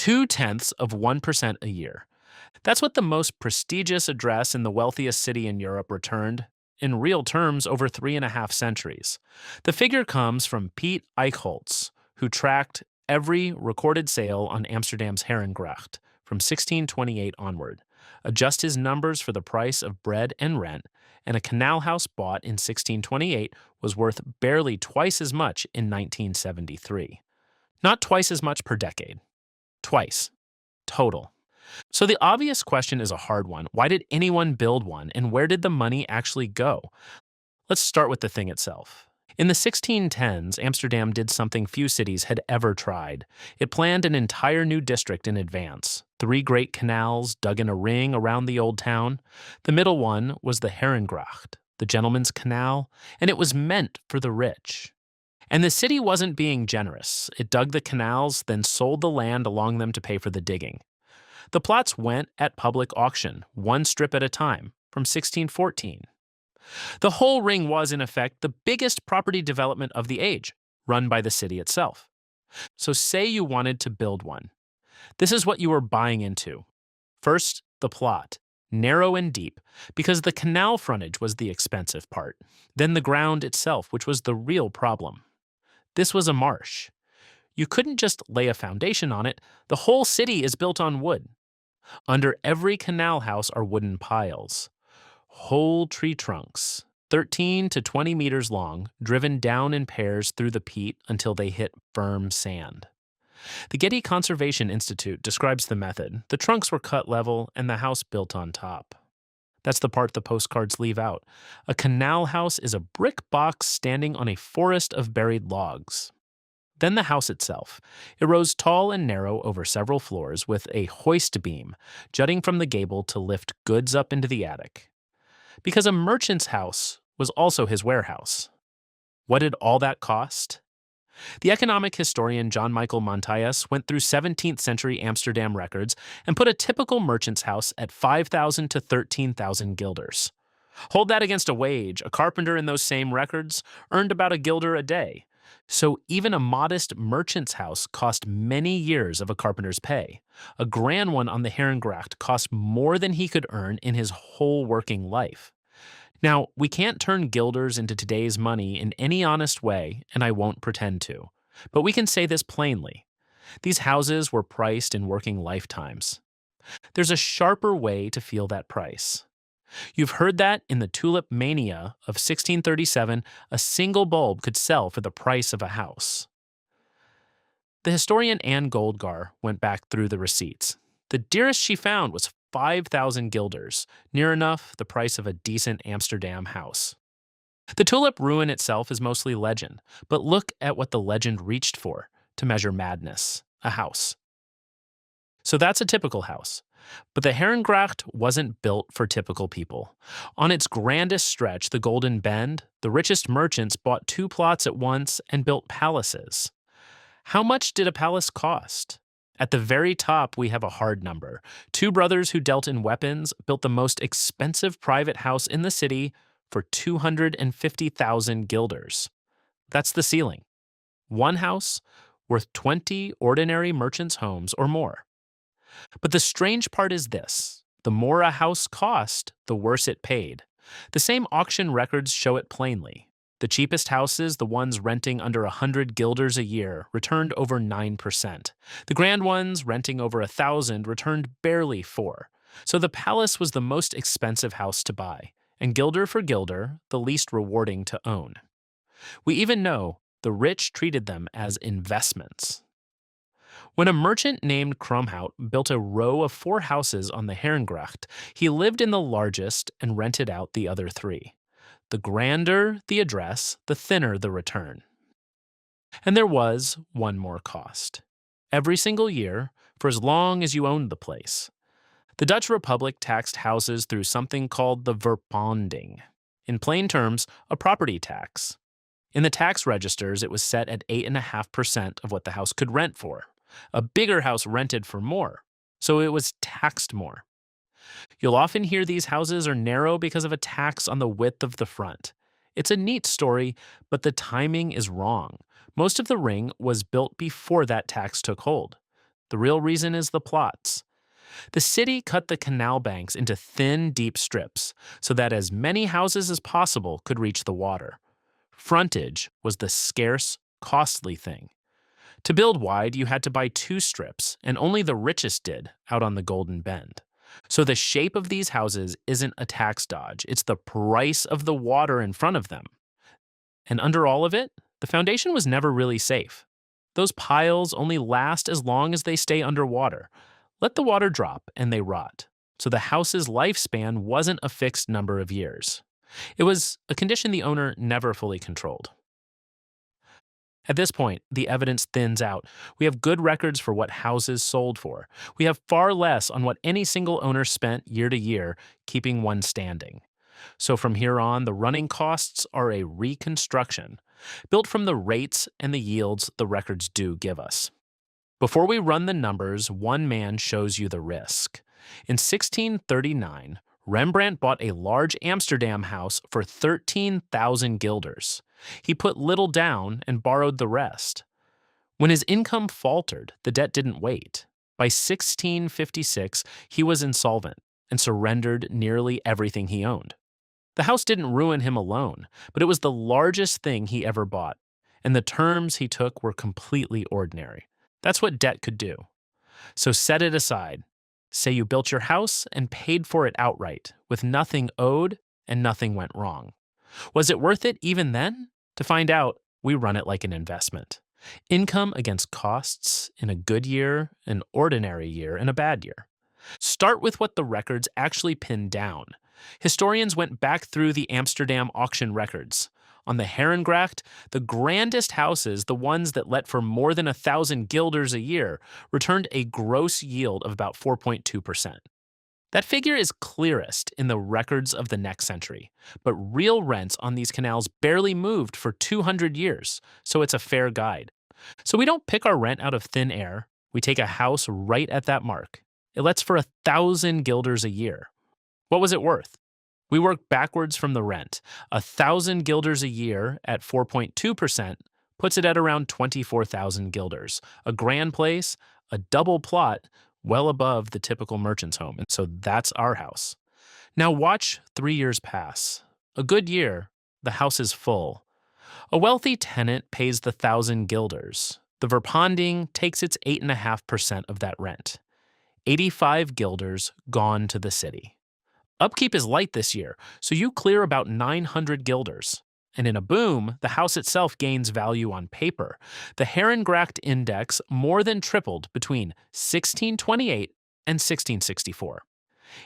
0.2% a year. That's what the most prestigious address in the wealthiest city in Europe returned, in real terms, over 3.5 centuries. The figure comes from Piet Eichholtz, who tracked every recorded sale on Amsterdam's Herengracht from 1628 onward, adjust his numbers for the price of bread and rent, and a canal house bought in 1628 was worth barely twice as much in 1973. Not twice as much per decade. Twice. Total. So the obvious question is a hard one. Why did anyone build one, and where did the money actually go? Let's start with the thing itself. In the 1610s, Amsterdam did something few cities had ever tried. It planned an entire new district in advance. 3 great canals dug in a ring around the old town. The middle one was the Herengracht, the gentleman's canal, and it was meant for the rich. And the city wasn't being generous. It dug the canals, then sold the land along them to pay for the digging. The plots went at public auction, 1 strip at a time, from 1614. The whole ring was, in effect, the biggest property development of the age, run by the city itself. So say you wanted to build one. This is what you were buying into. First, the plot, narrow and deep, because the canal frontage was the expensive part. Then the ground itself, which was the real problem. This was a marsh. You couldn't just lay a foundation on it. The whole city is built on wood. Under every canal house are wooden piles. Whole tree trunks, 13 to 20 meters long, driven down in pairs through the peat until they hit firm sand. The Getty Conservation Institute describes the method. The trunks were cut level and the house built on top. That's the part the postcards leave out. A canal house is a brick box standing on a forest of buried logs. Then the house itself. It rose tall and narrow over several floors with a hoist beam jutting from the gable to lift goods up into the attic. Because a merchant's house was also his warehouse. What did all that cost? The economic historian John Michael Matthijs went through 17th century Amsterdam records and put a typical merchant's house at 5,000 to 13,000 guilders. Hold that against a wage. A carpenter in those same records earned about a guilder a day. So even a modest merchant's house cost many years of a carpenter's pay. A grand one on the Herengracht cost more than he could earn in his whole working life. Now, we can't turn guilders into today's money in any honest way, and I won't pretend to. But we can say this plainly. These houses were priced in working lifetimes. There's a sharper way to feel that price. You've heard that in the tulip mania of 1637, a single bulb could sell for the price of a house. The historian Anne Goldgar went back through the receipts. The dearest she found was 5,000 guilders, near enough the price of a decent Amsterdam house. The tulip ruin itself is mostly legend, but look at what the legend reached for to measure madness, a house. So that's a typical house. But the Herengracht wasn't built for typical people. On its grandest stretch, the Golden Bend, the richest merchants bought 2 plots at once and built palaces. How much did a palace cost? At the very top, we have a hard number. 2 brothers who dealt in weapons built the most expensive private house in the city for 250,000 guilders. That's the ceiling. One house worth 20 ordinary merchants' homes or more. But the strange part is this. The more a house cost, the worse it paid. The same auction records show it plainly. The cheapest houses, the ones renting under 100 guilders a year, returned over 9%. The grand ones, renting over 1,000, returned barely 4%. So the palace was the most expensive house to buy, and guilder for guilder, the least rewarding to own. We even know the rich treated them as investments. When a merchant named Kromhout built a row of 4 houses on the Herengracht, he lived in the largest and rented out the other 3. The grander the address, the thinner the return. And there was one more cost. Every single year, for as long as you owned the place, the Dutch Republic taxed houses through something called the verpanding. In plain terms, a property tax. In the tax registers, it was set at 8.5% of what the house could rent for. A bigger house rented for more, so it was taxed more. You'll often hear these houses are narrow because of a tax on the width of the front. It's a neat story, but the timing is wrong. Most of the ring was built before that tax took hold. The real reason is the plots. The city cut the canal banks into thin, deep strips so that as many houses as possible could reach the water. Frontage was the scarce, costly thing. To build wide, you had to buy 2 strips, and only the richest did out on the Golden Bend. So the shape of these houses isn't a tax dodge, it's the price of the water in front of them. And under all of it, the foundation was never really safe. Those piles only last as long as they stay underwater. Let the water drop and they rot. So the house's lifespan wasn't a fixed number of years. It was a condition the owner never fully controlled. At this point, the evidence thins out. We have good records for what houses sold for. We have far less on what any single owner spent year to year keeping one standing. So from here on, the running costs are a reconstruction, built from the rates and the yields the records do give us. Before we run the numbers, one man shows you the risk. In 1639, Rembrandt bought a large Amsterdam house for 13,000 guilders. He put little down and borrowed the rest. When his income faltered, the debt didn't wait. By 1656, he was insolvent and surrendered nearly everything he owned. The house didn't ruin him alone, but it was the largest thing he ever bought, and the terms he took were completely ordinary. That's what debt could do. So set it aside. Say you built your house and paid for it outright, with nothing owed and nothing went wrong. Was it worth it even then? To find out, we run it like an investment. Income against costs in a good year, an ordinary year, and a bad year. Start with what the records actually pin down. Historians went back through the Amsterdam auction records. On the Herengracht, the grandest houses, the ones that let for more than 1,000 guilders a year, returned a gross yield of about 4.2%. That figure is clearest in the records of the next century, but real rents on these canals barely moved for 200 years, so it's a fair guide. So we don't pick our rent out of thin air, we take a house right at that mark. It lets for 1,000 guilders a year. What was it worth? We work backwards from the rent. 1,000 guilders a year at 4.2% puts it at around 24,000 guilders. A grand place, a double plot, well above the typical merchant's home. And so that's our house. Now watch 3 years pass. A good year, the house is full. A wealthy tenant pays the 1,000 guilders. The Verpanding takes its 8.5% of that rent. 85 guilders gone to the city. Upkeep is light this year, so you clear about 900 guilders. And in a boom, the house itself gains value on paper. The Herengracht Index more than tripled between 1628 and 1664.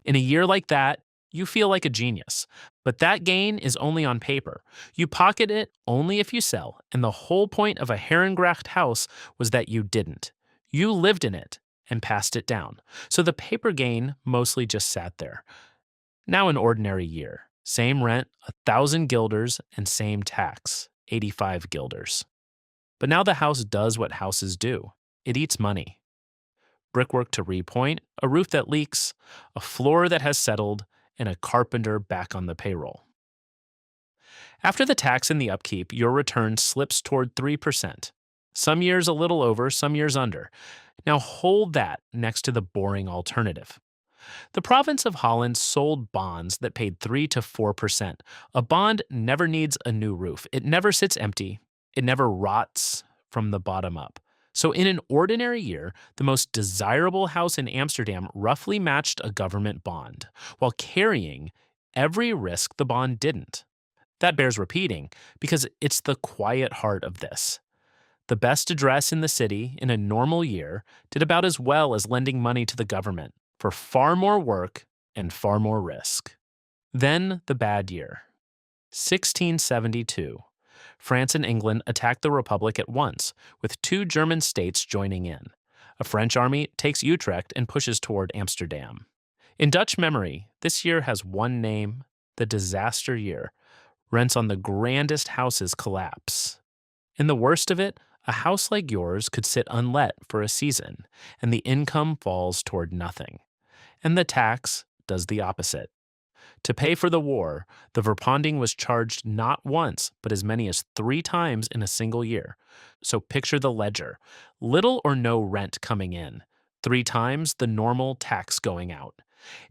In a year like that, you feel like a genius. But that gain is only on paper. You pocket it only if you sell, and the whole point of a Herengracht house was that you didn't. You lived in it and passed it down. So the paper gain mostly just sat there. Now an ordinary year. Same rent, 1,000 guilders, and same tax, 85 guilders. But now the house does what houses do. It eats money. Brickwork to repoint, a roof that leaks, a floor that has settled, and a carpenter back on the payroll. After the tax and the upkeep, your return slips toward 3%. Some years a little over, some years under. Now hold that next to the boring alternative. The province of Holland sold bonds that paid 3 to 4%. A bond never needs a new roof. It never sits empty. It never rots from the bottom up. So in an ordinary year, the most desirable house in Amsterdam roughly matched a government bond, while carrying every risk the bond didn't. That bears repeating, because it's the quiet heart of this. The best address in the city in a normal year did about as well as lending money to the government, for far more work and far more risk. Then the bad year. 1672. France and England attacked the Republic at once, with 2 German states joining in. A French army takes Utrecht and pushes toward Amsterdam. In Dutch memory, this year has one name, the disaster year. Rents on the grandest houses collapse. In the worst of it, a house like yours could sit unlet for a season, and the income falls toward nothing. And the tax does the opposite. To pay for the war, the Verpanding was charged not once, but as many as 3 times in a single year. So picture the ledger. Little or no rent coming in. 3 times the normal tax going out.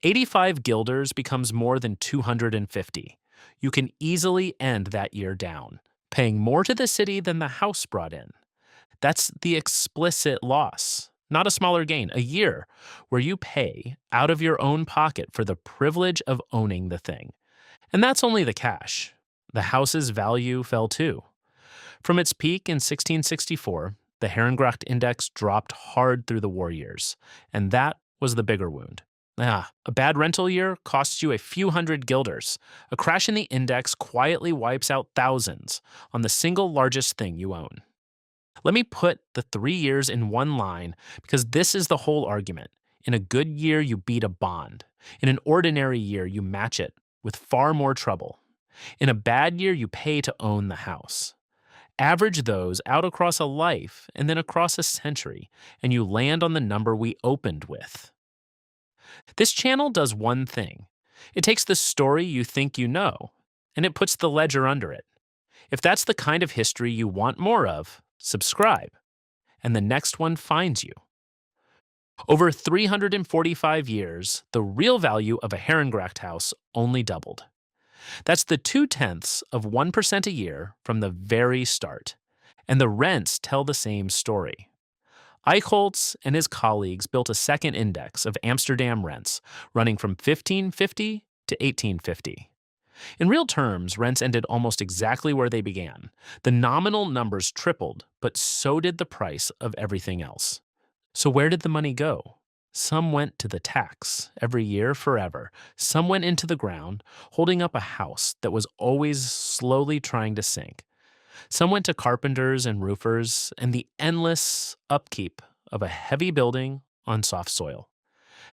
85 guilders becomes more than 250. You can easily end that year down, paying more to the city than the house brought in. That's the explicit loss, not a smaller gain. A year where you pay out of your own pocket for the privilege of owning the thing. And that's only the cash. The house's value fell too. From its peak in 1664, the Herengracht Index dropped hard through the war years, and that was the bigger wound. A bad rental year costs you a few hundred guilders. A crash in the index quietly wipes out thousands on the single largest thing you own. Let me put the 3 years in one line because this is the whole argument. In a good year, you beat a bond. In an ordinary year, you match it with far more trouble. In a bad year, you pay to own the house. Average those out across a life and then across a century, and you land on the number we opened with. This channel does one thing. It takes the story you think you know, and it puts the ledger under it. If that's the kind of history you want more of, subscribe, and the next one finds you. Over 345 years, the real value of a Herengracht house only doubled. That's the 0.2% a year from the very start, and the rents tell the same story. Eichholtz and his colleagues built a second index of Amsterdam rents, running from 1550 to 1850. In real terms, rents ended almost exactly where they began. The nominal numbers tripled, but so did the price of everything else. So where did the money go? Some went to the tax, every year forever. Some went into the ground, holding up a house that was always slowly trying to sink. Some went to carpenters and roofers and the endless upkeep of a heavy building on soft soil.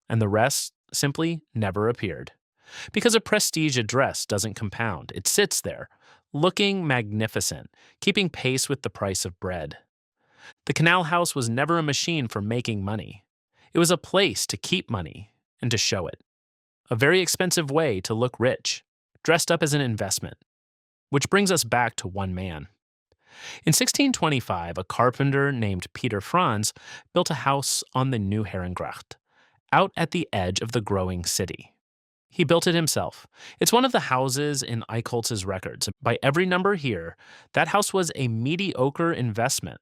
And the rest simply never appeared. Because a prestige address doesn't compound. It sits there, looking magnificent, keeping pace with the price of bread. The Canal house was never a machine for making money. It was a place to keep money and to show it. A very expensive way to look rich, dressed up as an investment. Which brings us back to one man. In 1625, a carpenter named Peter Franz built a house on the New Herengracht, out at the edge of the growing city. He built it himself. It's one of the houses in Eichholtz's records. By every number here, that house was a mediocre investment.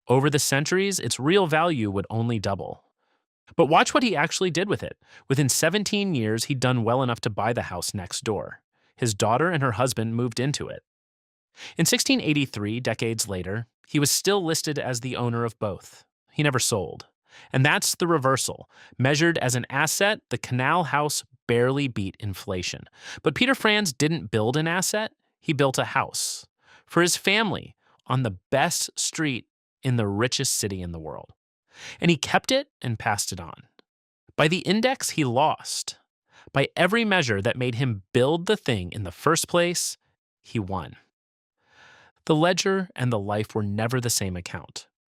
Over the centuries, its real value would only double. But watch what he actually did with it. Within 17 years, he'd done well enough to buy the house next door. His daughter and her husband moved into it. In 1683, decades later, he was still listed as the owner of both. He never sold. And that's the reversal. Measured as an asset, the Canal house barely beat inflation. But Peter Franz didn't build an asset, he built a house. For his family, on the best street in the richest city in the world. And he kept it and passed it on. By the index, he lost. By every measure that made him build the thing in the first place, he won. The ledger and the life were never the same account.